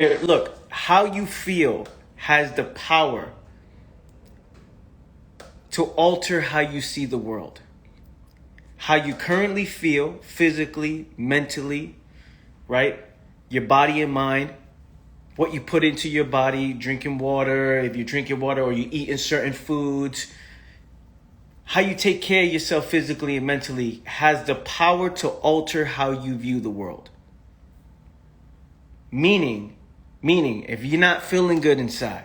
Look, how you feel has the power to alter how you see the world. How you currently feel physically, mentally, right? Your body and mind, what you put into your body, drinking water, if you're drinking water or you eating certain foods, how you take care of yourself physically and mentally has the power to alter how you view the world. Meaning, if you're not feeling good inside,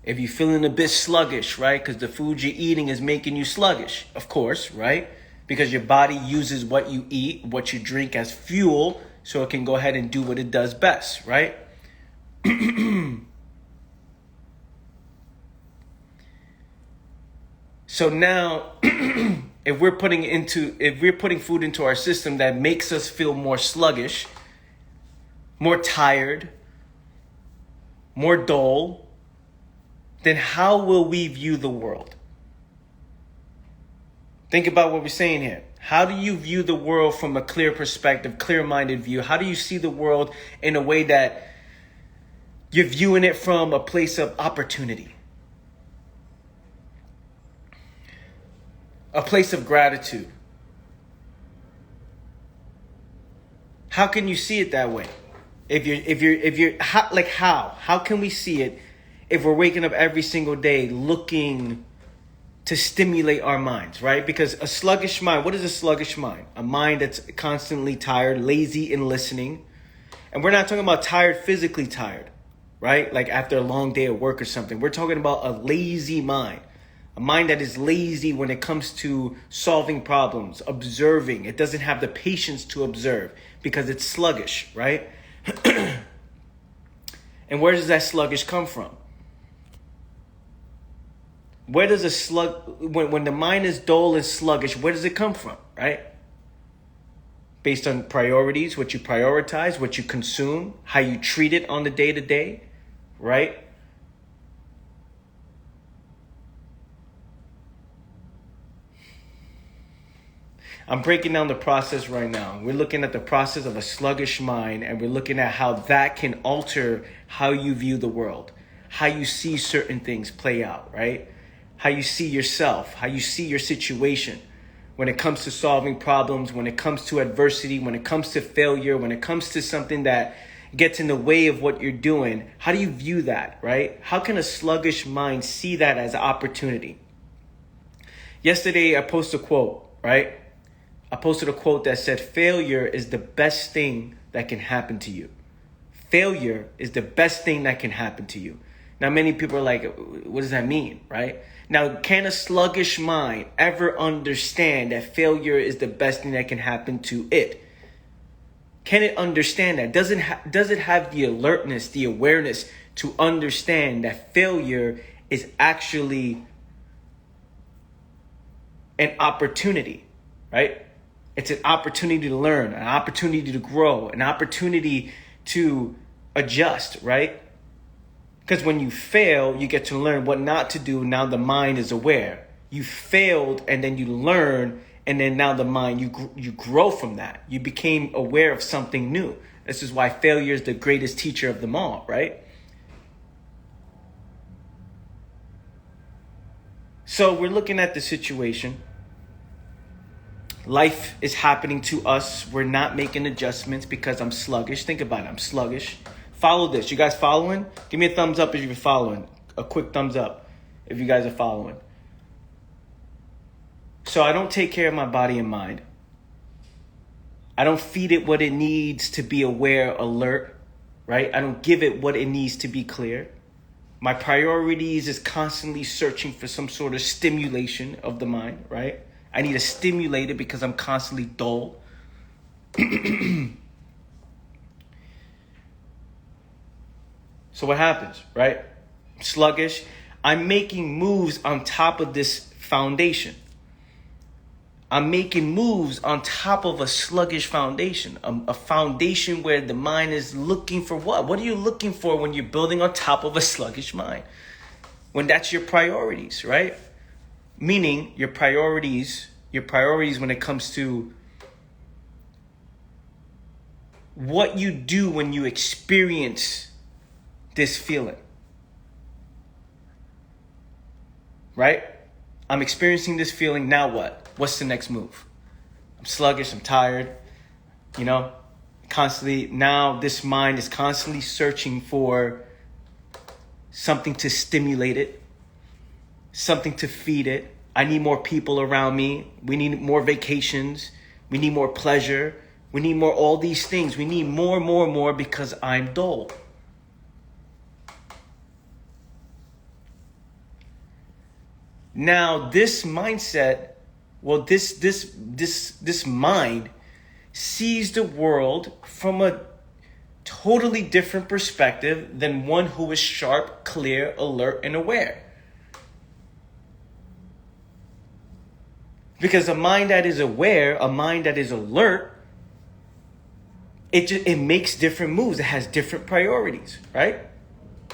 if you're feeling a bit sluggish, right? Because the food you're eating is making you sluggish, of course, right? Because your body uses what you eat, what you drink as fuel, so it can go ahead and do what it does best, right? So now, if we're putting food into our system that makes us feel more sluggish, more tired, more dull, then how will we view the world? Think about what we're saying here. How do you view the world from a clear perspective, clear-minded view? How do you see the world in a way that you're viewing it from a place of opportunity? A place of gratitude. How can you see it that way? How can we see it if we're waking up every single day looking to stimulate our minds, right? Because a sluggish mind, what is a sluggish mind? A mind that's constantly tired, lazy in listening. And we're not talking about tired, physically tired, right? Like after a long day of work or something. We're talking about a lazy mind. A mind that is lazy when it comes to solving problems, observing. It doesn't have the patience to observe because it's sluggish, right? And where does that sluggish come from? Where does when the mind is dull and sluggish, where does it come from, right? Based on priorities, what you prioritize, what you consume, how you treat it on the day-to-day, right? I'm breaking down the process right now. We're looking at the process of a sluggish mind, and we're looking at how that can alter how you view the world, how you see certain things play out, right? How you see yourself, how you see your situation when it comes to solving problems, when it comes to adversity, when it comes to failure, when it comes to something that gets in the way of what you're doing. How do you view that, right? How can a sluggish mind see that as opportunity? Yesterday, I posted a quote, right? I posted a quote that said, failure is the best thing that can happen to you. Failure is the best thing that can happen to you. Now, many people are like, what does that mean, right? Now, can a sluggish mind ever understand that failure is the best thing that can happen to it? Can it understand that? Does it have the alertness, the awareness to understand that failure is actually an opportunity, right? It's an opportunity to learn, an opportunity to grow, an opportunity to adjust, right? Because when you fail, you get to learn what not to do. Now the mind is aware. You failed and then you learn, and then now the mind, you grow from that. You became aware of something new. This is why failure is the greatest teacher of them all, right? So we're looking at the situation. Life is happening to us. We're not making adjustments because I'm sluggish. Think about it. I'm sluggish. Follow this. You guys following? Give me a thumbs up if you're following. A quick thumbs up if you guys are following. So I don't take care of my body and mind. I don't feed it what it needs to be aware, alert, right? I don't give it what it needs to be clear. My priorities is constantly searching for some sort of stimulation of the mind, right? I need to stimulate it because I'm constantly dull. So what happens, right? Sluggish. I'm making moves on top of this foundation. I'm making moves on top of a sluggish foundation. A foundation where the mind is looking for what? What are you looking for when you're building on top of a sluggish mind? When that's your priorities, right? Meaning your priorities when it comes to what you do when you experience this feeling. Right? I'm experiencing this feeling. Now what? What's the next move? I'm sluggish. I'm tired. Constantly. Now this mind is constantly searching for something to stimulate it, something to feed it. I need more people around me. We need more vacations. We need more pleasure. We need more all these things. We need more because I'm dull. Now this mindset, this mind sees the world from a totally different perspective than one who is sharp, clear, alert, and aware. Because a mind that is aware, a mind that is alert, it makes different moves. It has different priorities, right?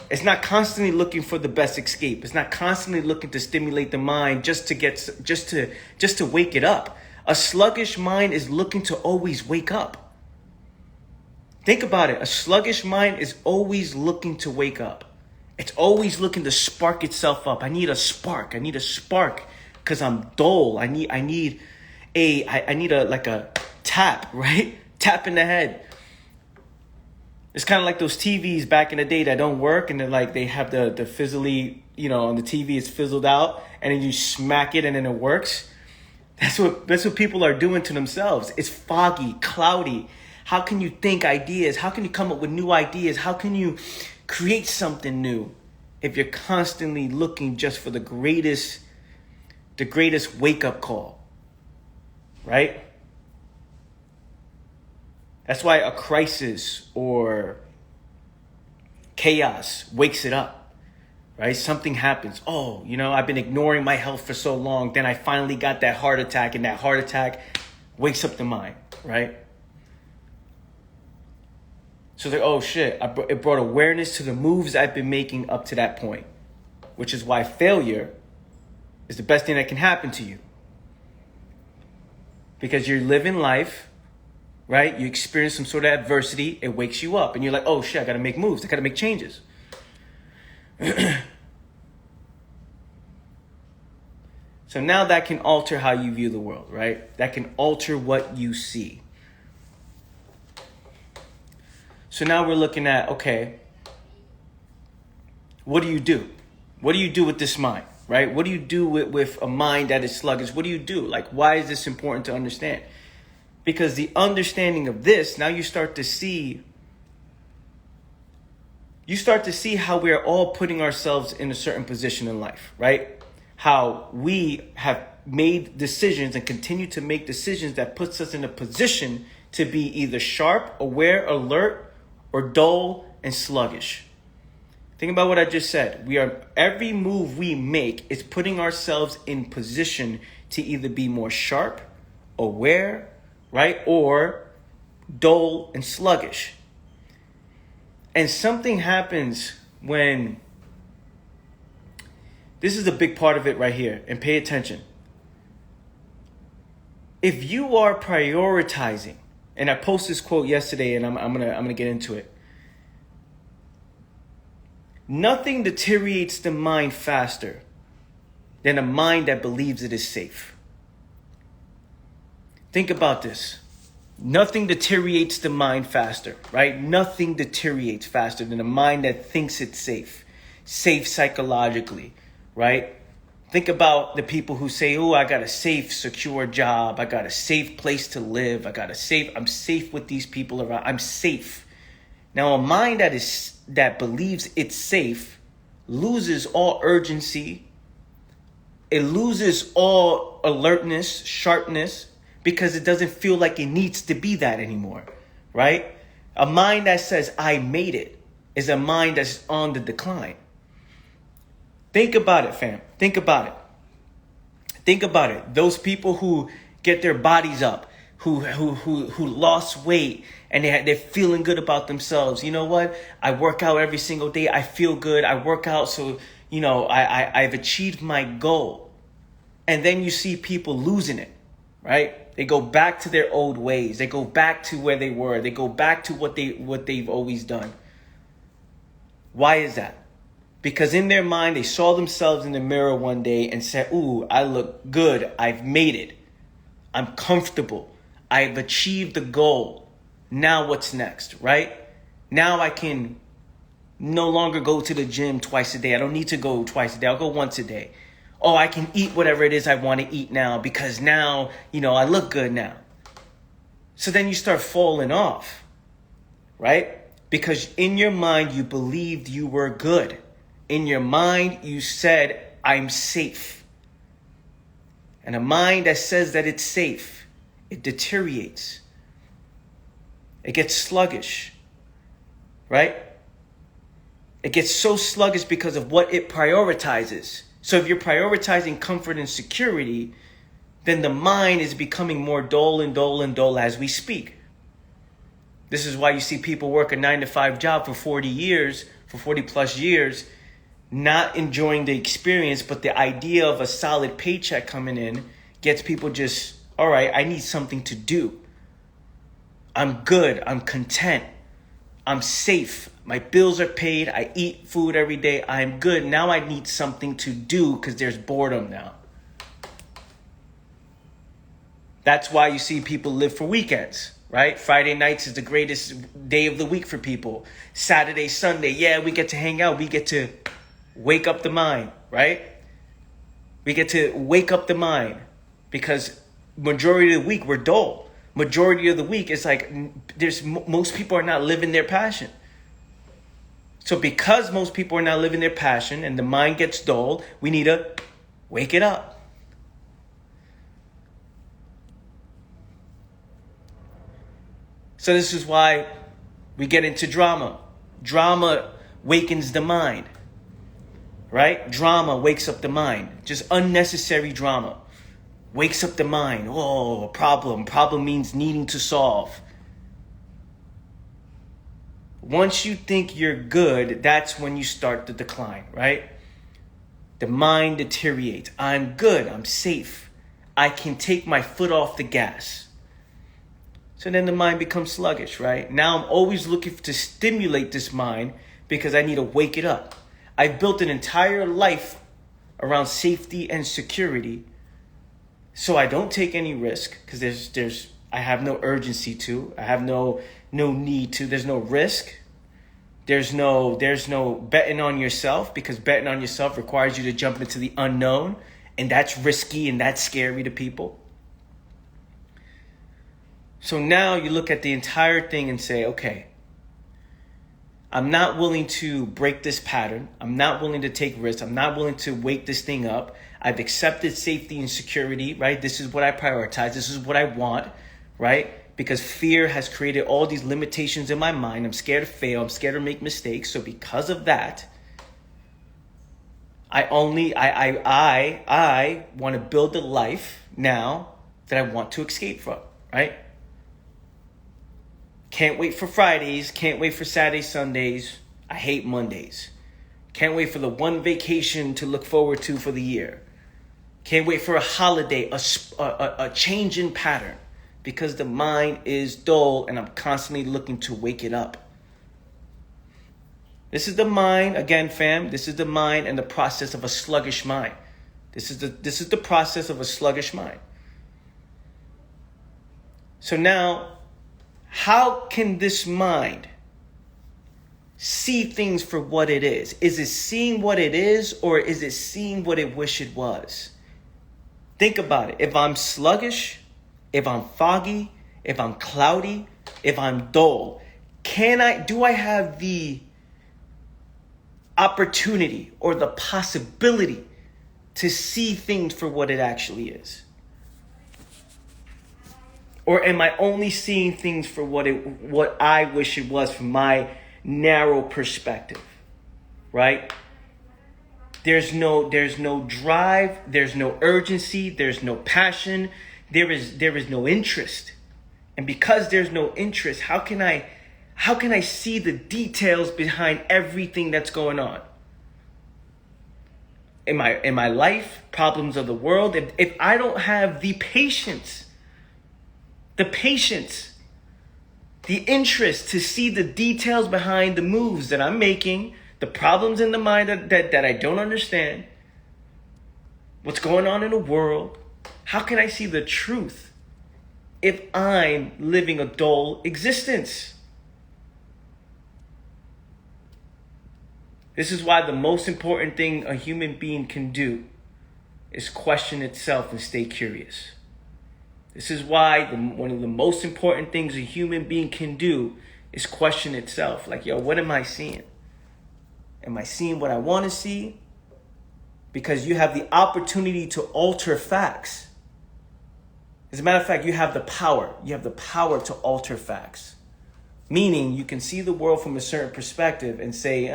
It's not constantly looking for the best escape. It's not constantly looking to stimulate the mind just to wake it up. A sluggish mind is looking to always wake up. Think about it. A sluggish mind is always looking to wake up. It's always looking to spark itself up. I need a spark because I'm dull. I need a tap, right? Tap in the head. It's kind of like those TVs back in the day that don't work, and they have the fizzly, on the TV it's fizzled out, and then you smack it and then it works. That's what people are doing to themselves. It's foggy, cloudy. How can you think ideas? How can you come up with new ideas? How can you create something new if you're constantly looking just for the greatest wake-up call, right? That's why a crisis or chaos wakes it up, right? Something happens. Oh, I've been ignoring my health for so long. Then I finally got that heart attack, and that heart attack wakes up the mind, right? So they're, oh shit, it brought awareness to the moves I've been making up to that point, which is why failure is the best thing that can happen to you. Because you're living life, right? You experience some sort of adversity, it wakes you up. And you're like, oh shit, I gotta make moves. I gotta make changes. So now that can alter how you view the world, right? That can alter what you see. So now we're looking at, okay, what do you do? What do you do with this mind, right? What do you do with a mind that is sluggish? What do you do? Why is this important to understand? Because the understanding of this, now you start to see how we are all putting ourselves in a certain position in life, right? How we have made decisions and continue to make decisions that puts us in a position to be either sharp, aware, alert, or dull and sluggish. Think about what I just said. Every move we make is putting ourselves in position to either be more sharp, aware, right? Or dull and sluggish. And something happens when, this is a big part of it right here, and pay attention. If you are prioritizing, and I posted this quote yesterday, and I'm gonna get into it. Nothing deteriorates the mind faster than a mind that believes it is safe. Think about this. Nothing deteriorates the mind faster, right? Nothing deteriorates faster than a mind that thinks it's safe psychologically, right? Think about the people who say, oh, I got a safe, secure job. I got a safe place to live. I'm safe with these people around. I'm safe. Now, a mind that believes it's safe loses all urgency. It loses all alertness, sharpness, because it doesn't feel like it needs to be that anymore, right? A mind that says, I made it, is a mind that's on the decline. Think about it, fam. Think about it. Those people who get their bodies up, who lost weight, and they're feeling good about themselves. You know what? I work out every single day. I feel good. I work out so, I've achieved my goal. And then you see people losing it, right? They go back to their old ways. They go back to where they were. They go back to what they've always done. Why is that? Because in their mind, they saw themselves in the mirror one day and said, ooh, I look good. I've made it. I'm comfortable. I've achieved the goal. Now what's next, right? Now I can no longer go to the gym twice a day. I don't need to go twice a day. I'll go once a day. Oh, I can eat whatever it is I want to eat now because now, I look good now. So then you start falling off, right? Because in your mind, you believed you were good. In your mind, you said, I'm safe. And a mind that says that it's safe, it deteriorates. It gets sluggish, right? It gets so sluggish because of what it prioritizes. So if you're prioritizing comfort and security, then the mind is becoming more dull and dull and dull as we speak. This is why you see people work a 9-to-5 job for 40 plus years, not enjoying the experience, but the idea of a solid paycheck coming in gets people just, all right, I need something to do. I'm good. I'm content. I'm safe. My bills are paid. I eat food every day. I'm good. Now I need something to do because there's boredom now. That's why you see people live for weekends, right? Friday nights is the greatest day of the week for people. Saturday, Sunday, yeah, we get to hang out. We get to wake up the mind, right? We get to wake up the mind because majority of the week we're dull. Majority of the week it's like most people are not living their passion. So because most people are not living their passion and the mind gets dull, we need to wake it up. So this is why we get into drama. Drama wakens the mind, right? Drama wakes up the mind. Just unnecessary drama wakes up the mind. Oh, a problem. Problem means needing to solve. Once you think you're good, that's when you start the decline, right? The mind deteriorates. I'm good. I'm safe. I can take my foot off the gas. So then the mind becomes sluggish, right? Now I'm always looking to stimulate this mind because I need to wake it up. I've built an entire life around safety and security, so I don't take any risk because I have no urgency to. I have no need to. There's no risk. There's no betting on yourself because betting on yourself requires you to jump into the unknown, and that's risky and that's scary to people. So now you look at the entire thing and say, okay, I'm not willing to break this pattern. I'm not willing to take risks. I'm not willing to wake this thing up. I've accepted safety and security, right? This is what I prioritize. This is what I want, right? Because fear has created all these limitations in my mind. I'm scared to fail. I'm scared to make mistakes. So because of that, I want to build a life now that I want to escape from, right? Can't wait for Fridays. Can't wait for Saturdays, Sundays. I hate Mondays. Can't wait for the one vacation to look forward to for the year. Can't wait for a holiday, a change in pattern. Because the mind is dull and I'm constantly looking to wake it up. This is the mind, again, fam. This is the mind and the process of a sluggish mind. This is the process of a sluggish mind. So now, how can this mind see things for what it is? Is it seeing what it is, or is it seeing what it wish it was? Think about it. If I'm sluggish, if I'm foggy, if I'm cloudy, if I'm dull, do I have the opportunity or the possibility to see things for what it actually is? Or am I only seeing things for what I wish it was from my narrow perspective, right? There's no drive, there's no urgency, there's no passion, there is no interest. And because there's no interest, how can I see the details behind everything that's going on? In my life, problems of the world, if I don't have the patience, the interest to see the details behind the moves that I'm making, the problems in the mind that I don't understand, what's going on in the world. How can I see the truth if I'm living a dull existence? This is why the most important thing a human being can do is question itself and stay curious. This is why one of the most important things a human being can do is question itself. Like, yo, what am I seeing? Am I seeing what I want to see? Because you have the opportunity to alter facts. As a matter of fact, you have the power. You have the power to alter facts. Meaning you can see the world from a certain perspective and say,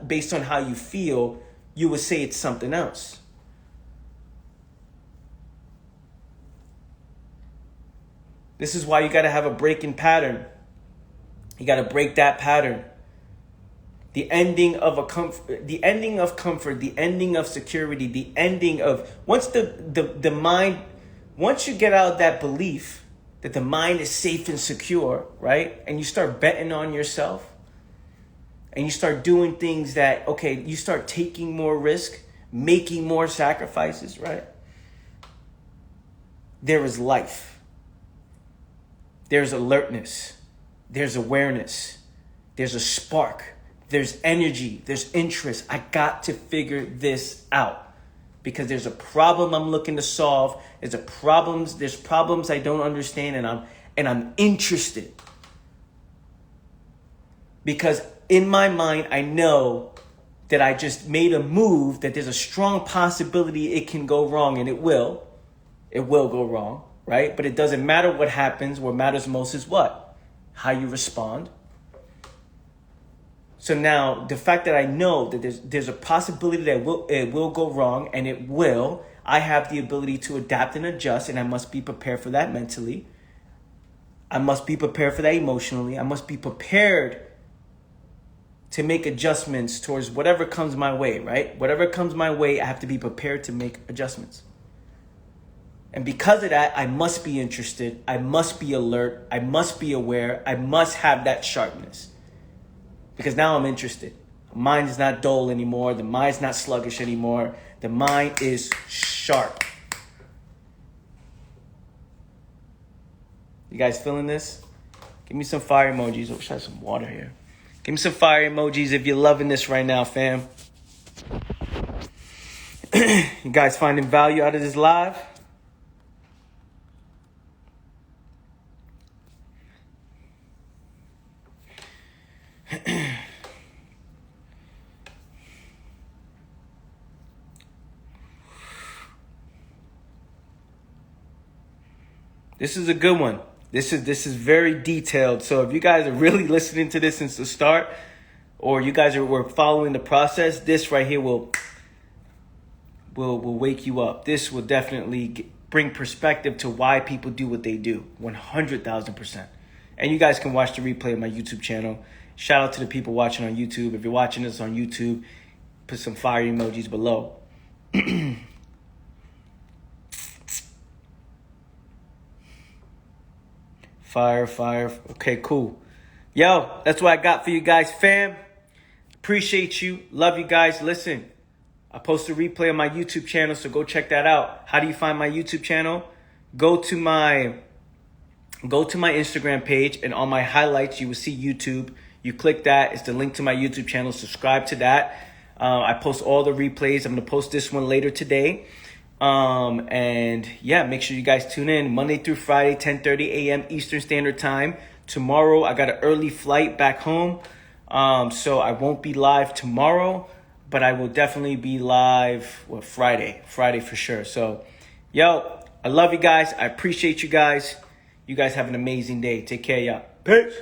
based on how you feel, you would say it's something else. This is why you got to have a break-in pattern. You got to break that pattern. The ending of comfort, the ending of security, the ending of once the mind, once you get out of that belief that the mind is safe and secure, right? And you start betting on yourself and you start doing things that, okay, you start taking more risk, making more sacrifices, right? There is life. There's alertness. There's awareness. There's a spark. There's energy. There's interest. I got to figure this out because there's a problem I'm looking to solve. There's problems I don't understand, and I'm interested. Because in my mind, I know that I just made a move, that there's a strong possibility it can go wrong, and it will. It will go wrong, right? But it doesn't matter what happens. What matters most is what? How you respond. So now the fact that I know that there's a possibility that it will go wrong, and it will, I have the ability to adapt and adjust, and I must be prepared for that mentally. I must be prepared for that emotionally. I must be prepared to make adjustments towards whatever comes my way, right? Whatever comes my way, I have to be prepared to make adjustments. And because of that, I must be interested. I must be alert. I must be aware. I must have that sharpness. Because now I'm interested. The mind is not dull anymore. The mind's not sluggish anymore. The mind is sharp. You guys feeling this? Give me some fire emojis. I wish I had some water here. Give me some fire emojis if you're loving this right now, fam. You guys finding value out of this live? This is a good one. This is very detailed. So if you guys are really listening to this since the start, or you guys were following the process, this right here will wake you up. This will definitely bring perspective to why people do what they do. 100,000%. And you guys can watch the replay of my YouTube channel. Shout out to the people watching on YouTube. If you're watching this on YouTube, put some fire emojis below. Fire. Okay, cool. Yo, that's what I got for you guys, fam. Appreciate you. Love you guys. Listen, I post a replay on my YouTube channel, so go check that out. How do you find my YouTube channel? Go to my Instagram page, and on my highlights, you will see YouTube. You click that. It's the link to my YouTube channel. Subscribe to that. I post all the replays. I'm going to post this one later today. And yeah, make sure you guys tune in Monday through Friday, 10:30 a.m. Eastern Standard Time. Tomorrow, I got an early flight back home. So I won't be live tomorrow, but I will definitely be live Friday for sure. So, yo, I love you guys. I appreciate you guys. You guys have an amazing day. Take care, y'all. Peace.